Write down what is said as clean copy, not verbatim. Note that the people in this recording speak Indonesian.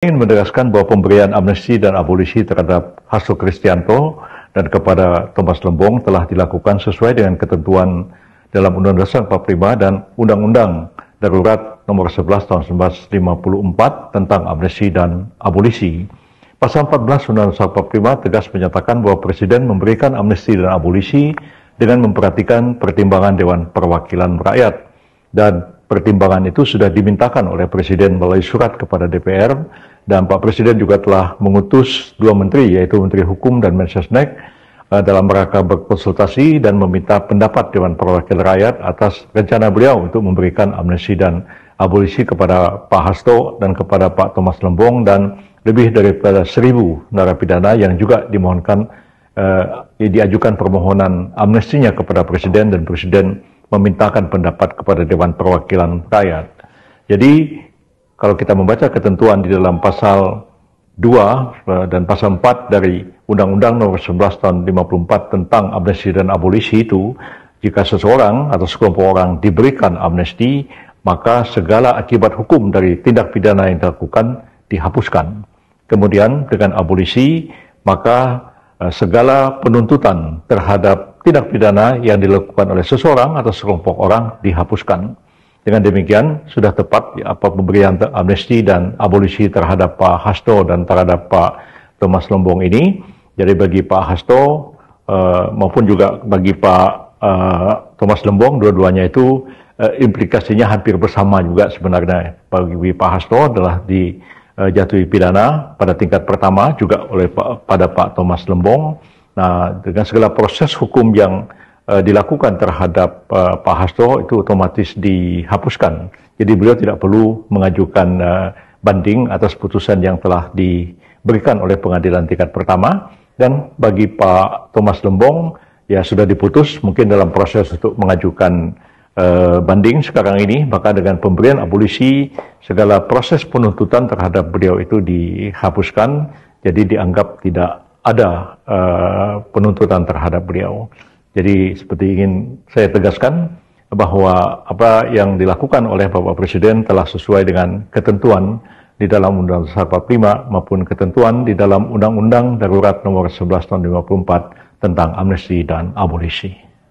Ingin menegaskan bahwa pemberian amnesti dan abolisi terhadap Hasto Kristianto dan kepada Thomas Lembong telah dilakukan sesuai dengan ketentuan dalam Undang-Undang Dasar 45 dan Undang-Undang Darurat Nomor 11 Tahun 1954 tentang amnesti dan abolisi. Pasal 14 Undang-Undang Dasar 45 tegas menyatakan bahwa Presiden memberikan amnesti dan abolisi dengan memperhatikan pertimbangan Dewan Perwakilan Rakyat, dan pertimbangan itu sudah dimintakan oleh Presiden melalui surat kepada DPR, dan Pak Presiden juga telah mengutus dua menteri, yaitu Menteri Hukum dan Mensesnek, dalam rangka berkonsultasi dan meminta pendapat Dewan Perwakilan Rakyat atas rencana beliau untuk memberikan amnesti dan abolisi kepada Pak Hasto dan kepada Pak Thomas Lembong dan lebih daripada 1.000 narapidana yang juga dimohonkan diajukan permohonan amnestinya kepada Presiden, dan Presiden memintakan pendapat kepada Dewan Perwakilan Rakyat. Jadi kalau kita membaca ketentuan di dalam pasal 2 dan pasal 4 dari Undang-Undang Nomor 11 Tahun 54 tentang amnesti dan abolisi itu, jika seseorang atau sekelompok orang diberikan amnesti, maka segala akibat hukum dari tindak pidana yang dilakukan dihapuskan. Kemudian dengan abolisi, maka segala penuntutan terhadap tindak pidana yang dilakukan oleh seseorang atau sekelompok orang dihapuskan. Dengan demikian, sudah tepat apa pemberian amnesti dan abolisi terhadap Pak Hasto dan terhadap Pak Thomas Lembong ini. Jadi bagi Pak Hasto maupun juga bagi Pak Thomas Lembong, dua-duanya itu implikasinya hampir bersama juga sebenarnya. Bagi Pak Hasto adalah dijatuhi pidana pada tingkat pertama juga oleh pada Pak Thomas Lembong. Nah, dengan segala proses hukum yang dilakukan terhadap Pak Hasto itu otomatis dihapuskan. Jadi beliau tidak perlu mengajukan banding atas putusan yang telah diberikan oleh pengadilan tingkat pertama. Dan bagi Pak Thomas Lembong, ya sudah diputus mungkin dalam proses untuk mengajukan banding sekarang ini, maka dengan pemberian abolisi segala proses penuntutan terhadap beliau itu dihapuskan. Jadi dianggap tidak ada penuntutan terhadap beliau. Jadi seperti ingin saya tegaskan bahwa apa yang dilakukan oleh Bapak Presiden telah sesuai dengan ketentuan di dalam Undang-Undang Dasar 45 maupun ketentuan di dalam Undang-Undang Darurat Nomor 11 Tahun 1954 tentang amnesti dan abolisi.